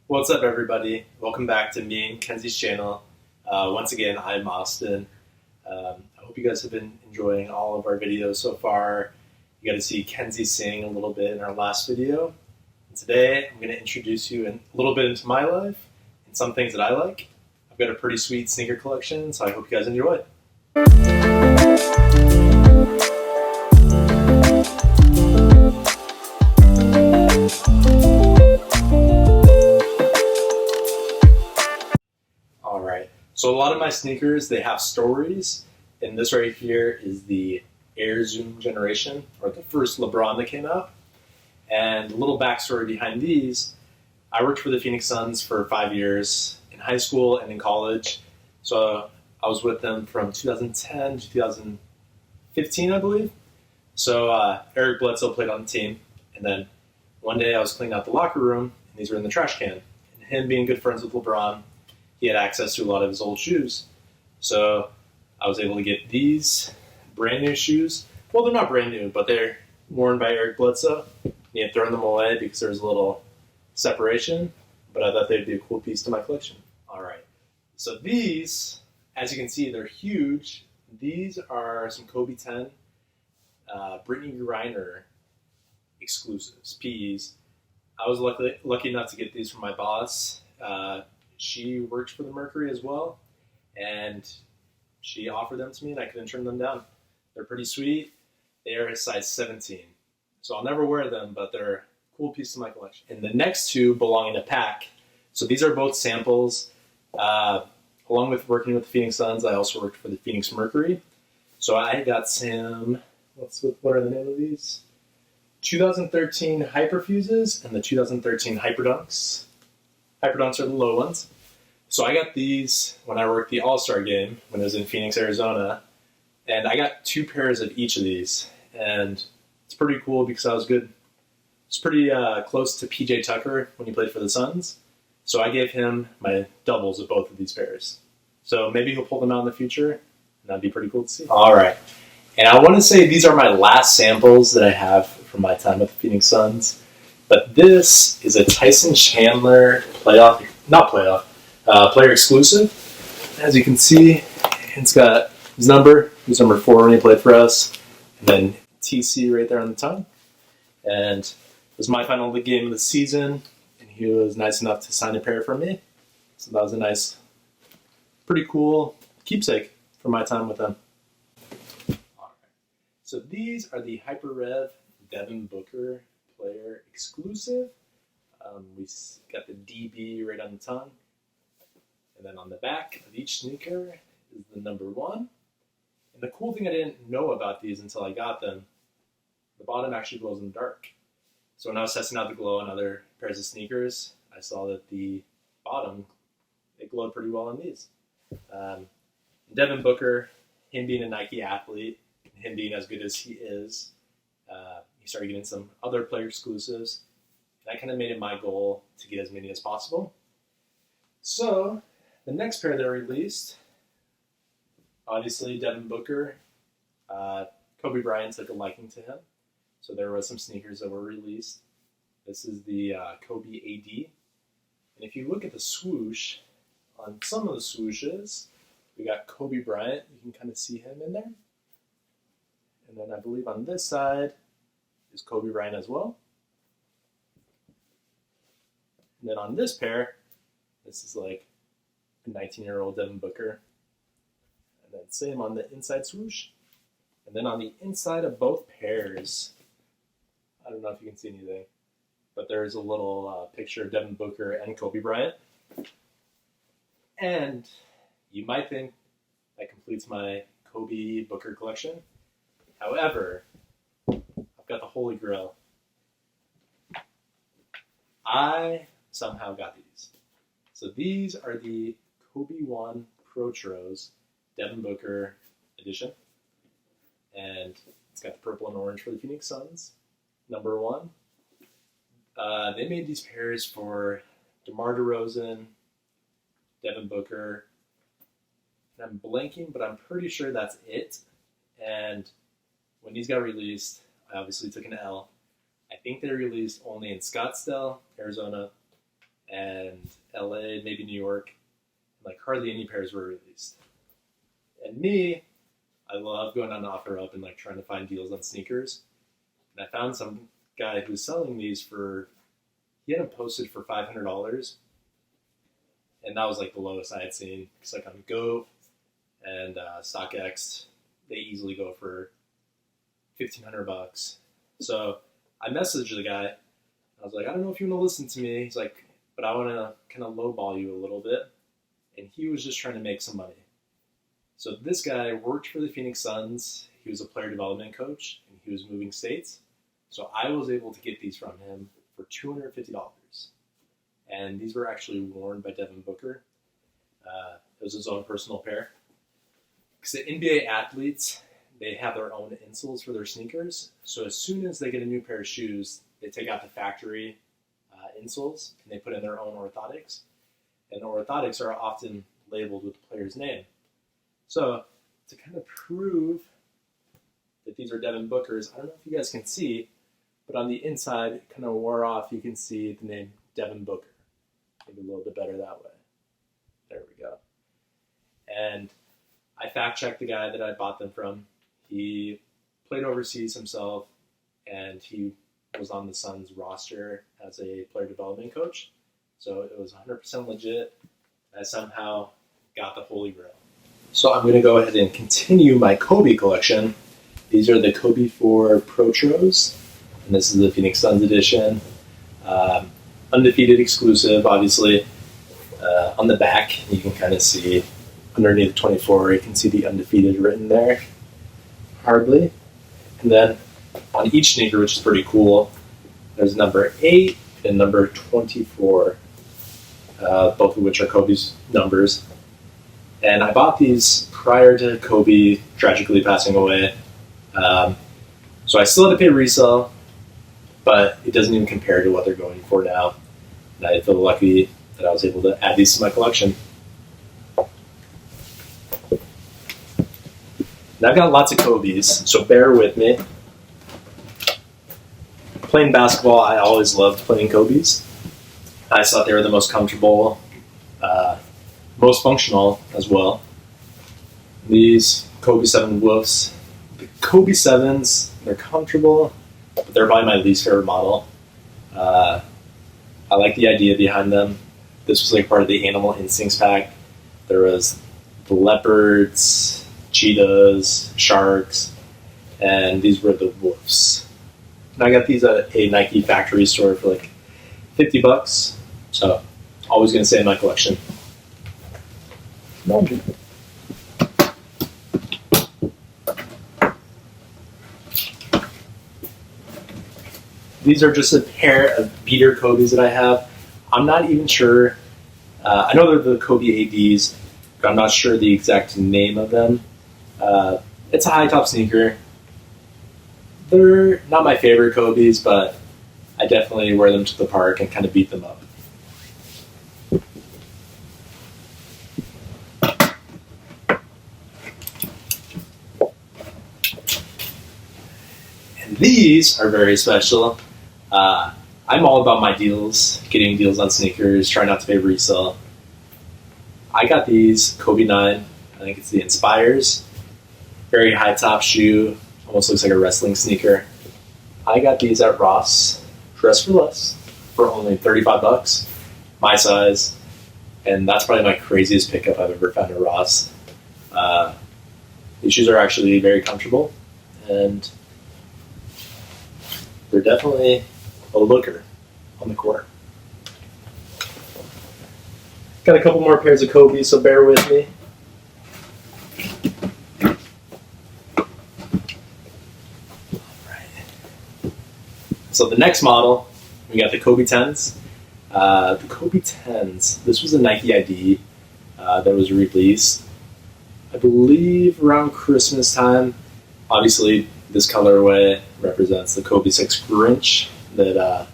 What's up, everybody? Welcome back to me and Kenzie's channel. Once again, I'm Austin. I hope you guys have been enjoying all of our videos so far. You got to see Kenzie sing a little bit in our last video. And today, I'm going to introduce you a little bit into my life and some things that I like. I've got a pretty sweet sneaker collection, so I hope you guys enjoy. All right. So a lot of my sneakers, they have stories, and this right here is the Air Zoom generation, or the first LeBron that came out. And a little backstory behind these, I worked for the Phoenix Suns for 5 years in high school and in college. So I was with them from 2010 to 2015, I believe. So Eric Bledsoe played on the team, and then one day I was cleaning out the locker room, and these were in the trash can. And him being good friends with LeBron, he had access to a lot of his old shoes. So I was able to get these brand new shoes. Well, they're not brand new, but they're worn by Eric Bledsoe. He had thrown them away because there was a little separation, but I thought they'd be a cool piece to my collection. All right. So these, as you can see, they're huge. These are some Kobe 10 Britney Griner exclusives, PEs. I was lucky enough to get these from my boss. She worked for the Mercury as well, and she offered them to me, and I couldn't turn them down. They're pretty sweet. They are a size 17, so I'll never wear them, but they're a cool piece of my collection. And the next two belong in a pack. So these are both samples. Along with working with the Phoenix Suns, I also worked for the Phoenix Mercury. So I got some, what are the name of these? 2013 Hyperfuses and the 2013 Hyperdunks. Hyperdunks are the low ones. So I got these when I worked the All-Star game when I was in Phoenix, Arizona. And I got 2 pairs of each of these. And it's pretty cool because I was good. It's pretty close to PJ Tucker when he played for the Suns. So I gave him my doubles of both of these pairs. So maybe he'll pull them out in the future. And that'd be pretty cool to see. All right. And I want to say these are my last samples that I have from my time with the Phoenix Suns. But this is a Tyson Chandler player exclusive. As you can see, it's got his number. He was number 4 when he played for us. And then TC right there on the tongue. And it was my final game of the season. And he was nice enough to sign a pair for me. So that was a nice, pretty cool keepsake for my time with him. All right. So these are the Hyper Rev Devin Booker player exclusive. We got the DB right on the tongue. And then on the back of each sneaker is the number 1. And the cool thing I didn't know about these until I got them, the bottom actually glows in the dark. So when I was testing out the glow on other pairs of sneakers, I saw that the bottom, it glowed pretty well on these. Devin Booker, him being a Nike athlete, him being as good as he is, he started getting some other player exclusives. And I kind of made it my goal to get as many as possible. So the next pair that I released, obviously Devin Booker, Kobe Bryant took a liking to him. So there were some sneakers that were released. This is the Kobe AD. And if you look at the swoosh, on some of the swooshes, we got Kobe Bryant. You can kind of see him in there. And then I believe on this side is Kobe Bryant as well. And then on this pair, this is like a 19-year-old Devin Booker. And then same on the inside swoosh. And then on the inside of both pairs, I don't know if you can see anything, but there's a little picture of Devin Booker and Kobe Bryant. And you might think that completes my Kobe Booker collection. However, I've got the Holy Grail. I somehow got these. So these are the Kobe 1 Protros Devin Booker edition. And it's got the purple and orange for the Phoenix Suns. Number 1. They made these pairs for DeMar DeRozan, Devin Booker, and I'm blanking, but I'm pretty sure that's it. And when these got released, I obviously took an L. I think they released only in Scottsdale, Arizona, and and LA, maybe New York. Like hardly any pairs were released. And me, I love going on OfferUp and like trying to find deals on sneakers. And I found some guy who was selling these he had them posted for $500. And that was like the lowest I had seen. Because like on Go and StockX, they easily go for $1,500. So I messaged the guy. I was like, I don't know if you want to listen to me. He's like, but I want to kind of lowball you a little bit. And he was just trying to make some money. So this guy worked for the Phoenix Suns. He was a player development coach, and he was moving states. So I was able to get these from him for $250. And these were actually worn by Devin Booker. It was his own personal pair. Because the NBA athletes, they have their own insoles for their sneakers. So as soon as they get a new pair of shoes, they take out the factory insoles, and they put in their own orthotics. And the orthotics are often labeled with the player's name. So to kind of prove that these are Devin Booker's, I don't know if you guys can see, but on the inside, it kind of wore off. You can see the name Devin Booker. Maybe a little bit better that way. There we go. And I fact-checked the guy that I bought them from. He played overseas himself, and he was on the Suns roster as a player development coach. So it was 100% legit. I somehow got the holy grail. So I'm going to go ahead and continue my Kobe collection. These are the KD4 Protros, and this is the Phoenix Suns edition. Undefeated exclusive, obviously. On the back, you can kind of see underneath 24, you can see the undefeated written there. Hardly. And then on each sneaker, which is pretty cool, there's number 8 and number 24, both of which are Kobe's numbers. And I bought these prior to Kobe tragically passing away. So I still had to pay resale, but it doesn't even compare to what they're going for now. And I feel lucky that I was able to add these to my collection. Now I've got lots of Kobe's, so bear with me. Playing basketball, I always loved playing Kobe's. I thought they were the most comfortable, most functional as well. These Kobe 7 Wolves, the Kobe 7s, they're comfortable, but they're probably my least favorite model. I like the idea behind them. This was like part of the Animal Instincts pack. There was the leopards, cheetahs, sharks, and these were the wolves. And I got these at a Nike factory store for like $50. So always going to stay in my collection. These are just a pair of beater Kobe's that I have. I'm not even sure. I know they're the Kobe ADs, but I'm not sure the exact name of them. It's a high top sneaker. They're not my favorite Kobe's, but I definitely wear them to the park and kind of beat them up. And these are very special. I'm all about my deals, getting deals on sneakers, trying not to pay resale. I got these Kobe 9. I think it's the Inspires. Very high top shoe. Almost looks like a wrestling sneaker. I got these at Ross, Dress for Less, for only $35. My size. And that's probably my craziest pickup I've ever found at Ross. These shoes are actually very comfortable. And they're definitely a looker on the court. Got a couple more pairs of Kobe, so bear with me. Alright. So the next model, we got the Kobe 10s. The Kobe 10s, this was a Nike ID that was released, I believe, around Christmas time. Obviously, this colorway represents the Kobe 6 Grinch, that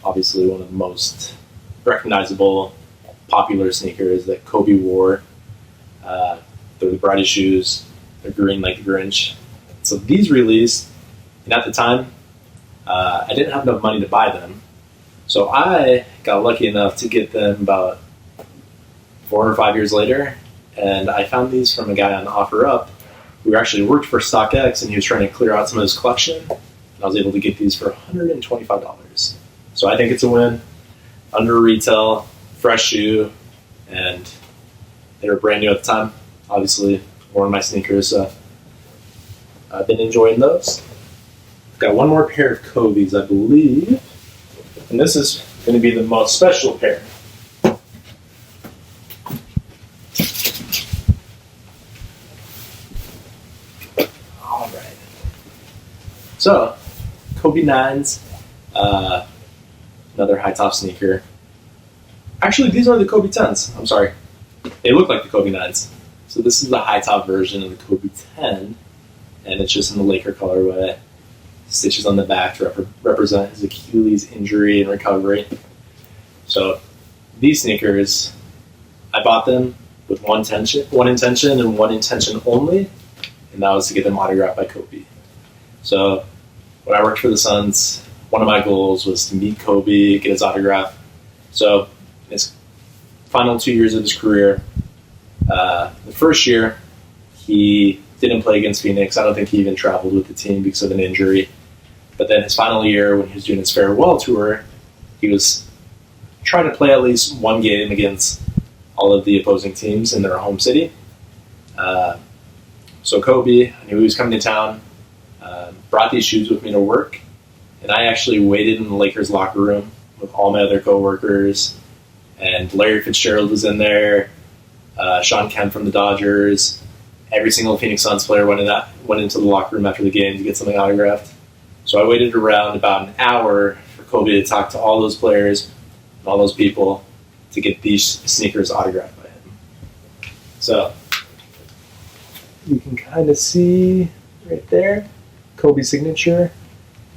obviously one of the most recognizable, popular sneakers that Kobe wore. They're the brightest shoes. They're green like the Grinch. So these released, and at the time, I didn't have enough money to buy them. So I got lucky enough to get them about 4 or 5 years later, and I found these from a guy on OfferUp who actually worked for StockX, and he was trying to clear out some of his collection, and I was able to get these for $125. So I think it's a win. Under retail, fresh shoe, and they were brand new at the time. Obviously, worn my sneakers, so I've been enjoying those. I've got one more pair of Kobe's, I believe, and this is going to be the most special pair. All right. So, Kobe 9s, another high top sneaker. Actually, these are the Kobe 10s. I'm sorry. They look like the Kobe 9s. So this is the high top version of the Kobe 10, and it's just in the Laker colorway. Stitches on the back to represent his Achilles injury and recovery. So these sneakers, I bought them with one intention and one intention only, and that was to get them autographed by Kobe. So when I worked for the Suns, one of my goals was to meet Kobe, get his autograph. So in his final 2 years of his career, the first year, he didn't play against Phoenix. I don't think he even traveled with the team because of an injury. But then his final year, when he was doing his farewell tour, he was trying to play at least one game against all of the opposing teams in their home city. So Kobe, I knew he was coming to town, brought these shoes with me to work, and I actually waited in the Lakers locker room with all my other coworkers, and Larry Fitzgerald was in there, Sean Kemp from the Dodgers. Every single Phoenix Suns player went into the locker room after the game to get something autographed. So I waited around about an hour for Kobe to talk to all those players and all those people to get these sneakers autographed by him. So you can kind of see right there, Kobe's signature.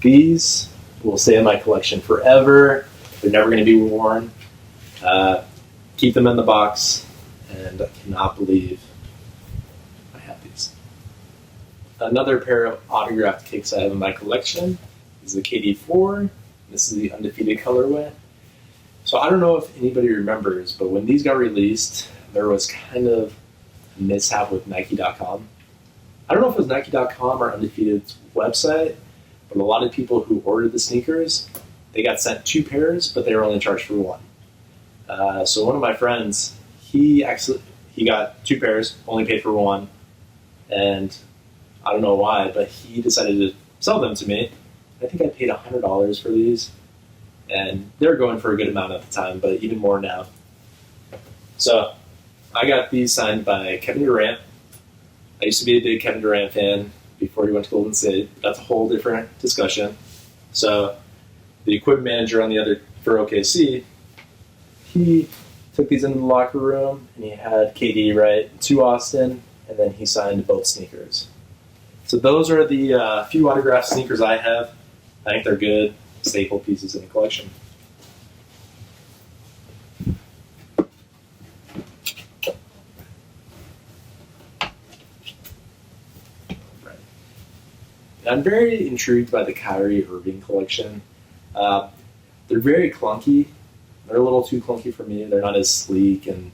These will stay in my collection forever. They're never going to be worn. Keep them in the box, and I cannot believe I have these. Another pair of autographed kicks I have in my collection is the KD4. This is the Undefeated colorway. So I don't know if anybody remembers, but when these got released, there was kind of a mishap with Nike.com. I don't know if it was Nike.com or Undefeated's website, but a lot of people who ordered the sneakers, they got sent 2 pairs, but they were only charged for 1. So one of my friends, he got 2 pairs, only paid for 1, and I don't know why, but he decided to sell them to me. I think I paid $100 for these, and they were going for a good amount at the time, but even more now. So I got these signed by Kevin Durant. I used to be a big Kevin Durant fan before he went to Golden State. That's a whole different discussion. So the equipment manager for OKC, he took these into the locker room, and he had KD write to Austin, and then he signed both sneakers. So those are the few autographed sneakers I have. I think they're good staple pieces in the collection. I'm very intrigued by the Kyrie Irving collection. They're very clunky. They're a little too clunky for me. They're not as sleek and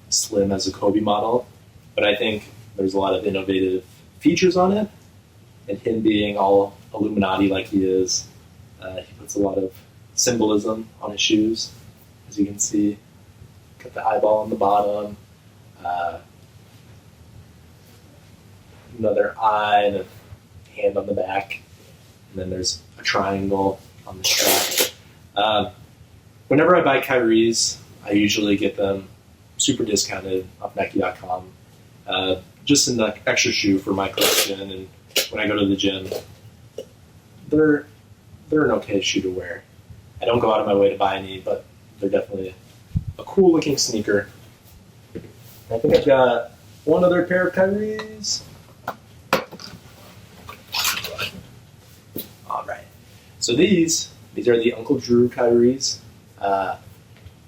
slim as a Kobe model, but I think there's a lot of innovative features on it, and him being all Illuminati like he is, he puts a lot of symbolism on his shoes, as you can see. Got the eyeball on the bottom, another eye and a hand on the back, and then there's a triangle on the strap. Whenever I buy Kyrie's, I usually get them super discounted off Nike.com. Just an extra shoe for my collection, and when I go to the gym, they're an okay shoe to wear. I don't go out of my way to buy any, but they're definitely a cool looking sneaker. I think I've got one other pair of Kyrie's. All right. So these are the Uncle Drew Kyrie's.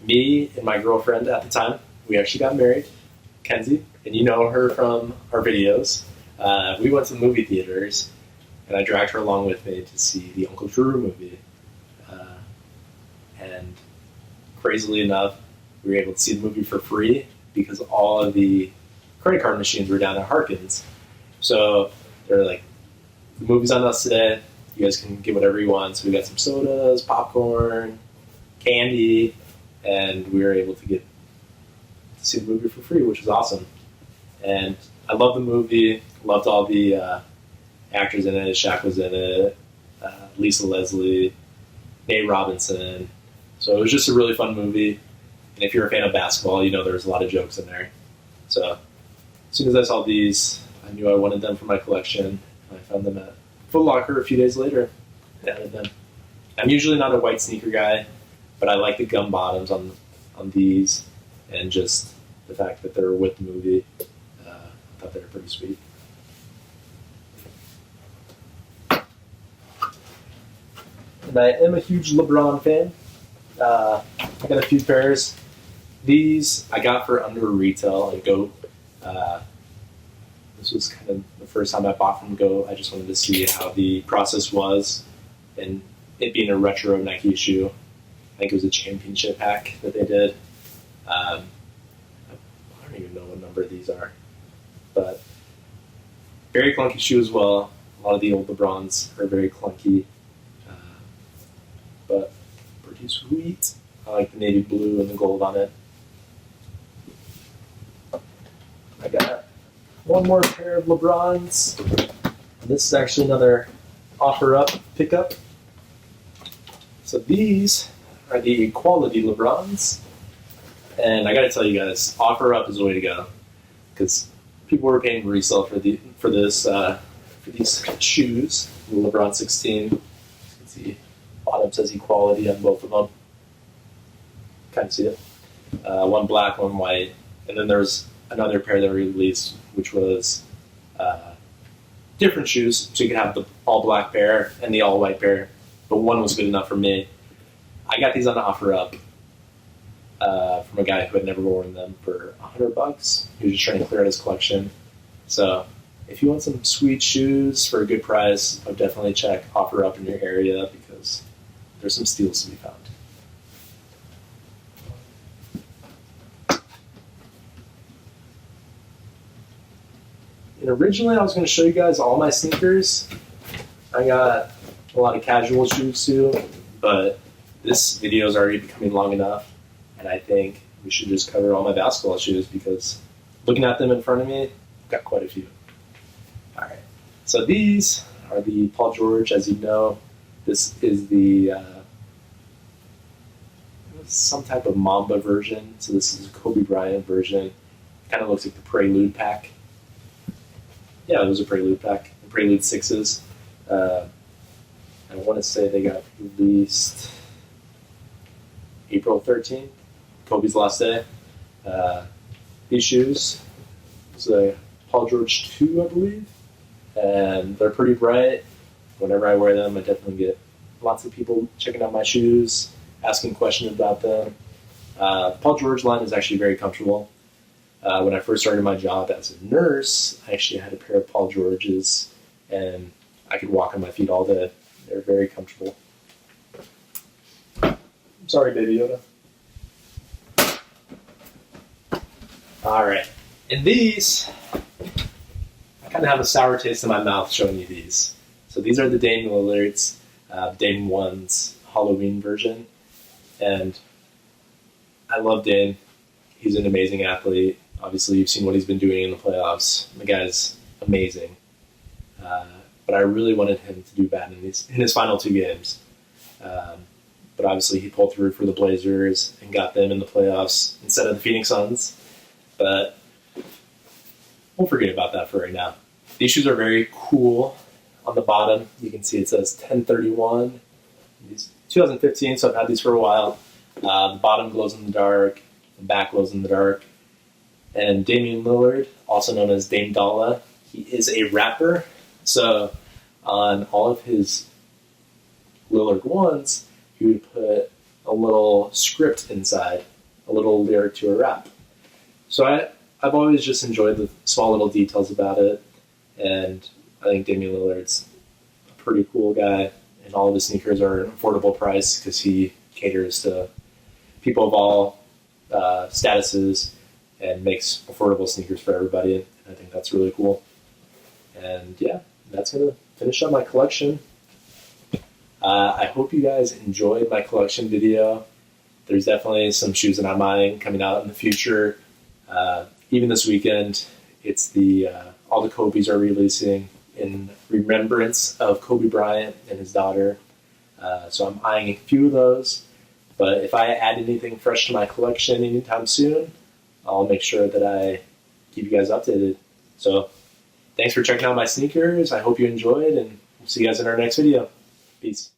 Me and my girlfriend at the time, we actually got married, Kenzie, and you know her from our videos. We went to the movie theaters, and I dragged her along with me to see the Uncle Drew movie. And crazily enough, we were able to see the movie for free because all of the credit card machines were down at Harkins. So they're like, the movie's on us today. You guys can get whatever you want. So we got some sodas, popcorn, candy, and we were able to get to see the movie for free, which was awesome. And I loved the movie. Loved all the actors in it. Shaq was in it. Lisa Leslie, Nate Robinson. So it was just a really fun movie. And if you're a fan of basketball, you know there's a lot of jokes in there. So as soon as I saw these, I knew I wanted them for my collection. I found them at Foot Locker a few days later and added them. I'm usually not a white sneaker guy, but I like the gum bottoms on these, and just the fact that they're with the movie. I thought they were pretty sweet. And I am a huge LeBron fan. I got a few pairs. These I got for under retail at GOAT. This was kind of the first time I bought from GOAT. I just wanted to see how the process was, and it being a retro Nike shoe. I think it was a championship pack that they did. I don't even know what number these are, but very clunky shoe as well. A lot of the old LeBrons are very clunky, but pretty sweet. I like the navy blue and the gold on it. I got one more pair of LeBrons. This is actually another offer-up pickup. So these are the quality LeBrons. And I got to tell you guys, offer-up is the way to go. Because people were paying resale for these shoes. The LeBron 16. You can see bottom says equality on both of them. Kind of see it. One black, one white. And then there's another pair that we released, which was different shoes. So you could have the all black pair and the all white pair, but one was good enough for me. I got these on offer up from a guy who had never worn them for $100. He was just trying to clear out his collection. So if you want some sweet shoes for a good price, I would definitely check offer up in your area because there's some steals to be found. And originally I was going to show you guys all my sneakers. I got a lot of casual shoes too, but this video is already becoming long enough, and I think we should just cover all my basketball shoes because looking at them in front of me, I've got quite a few. Alright, so these are the Paul George, as you know. This is the some type of Mamba version, so this is a Kobe Bryant version. It kind of looks like the Prelude pack. Yeah, it was a Prelude pack, the Prelude 6s. I want to say they got released April 13th, Kobe's last day. These shoes, it's a Paul George 2, I believe, and they're pretty bright. Whenever I wear them, I definitely get lots of people checking out my shoes, asking questions about them. The Paul George line is actually very comfortable. When I first started my job as a nurse, I actually had a pair of Paul Georges, and I could walk on my feet all day. They're very comfortable. I'm sorry, Baby Yoda. All right, and these, I kind of have a sour taste in my mouth showing you these. So these are the Damian Lillard's, Dame 1's Halloween version, and I love Dame. He's an amazing athlete. Obviously, you've seen what he's been doing in the playoffs. The guy's amazing. But I really wanted him to do bad in his final 2 games. But obviously, he pulled through for the Blazers and got them in the playoffs instead of the Phoenix Suns. But we'll forget about that for right now. These shoes are very cool. On the bottom, you can see it says 1031. These 2015, so I've had these for a while. The bottom glows in the dark. The back glows in the dark. And Damian Lillard, also known as Dame Dolla, he is a rapper. So on all of his Lillard 1s, he would put a little script inside, a little lyric to a rap. So I've always just enjoyed the small little details about it. And I think Damian Lillard's a pretty cool guy. And all of his sneakers are an affordable price because he caters to people of all statuses and makes affordable sneakers for everybody. And I think that's really cool. And yeah, that's going to finish up my collection. I hope you guys enjoyed my collection video. There's definitely some shoes that I'm eyeing coming out in the future. Even this weekend, it's all the Kobe's are releasing in remembrance of Kobe Bryant and his daughter. So I'm eyeing a few of those. But if I add anything fresh to my collection anytime soon, I'll make sure that I keep you guys updated. So thanks for checking out my sneakers. I hope you enjoyed, and we'll see you guys in our next video. Peace.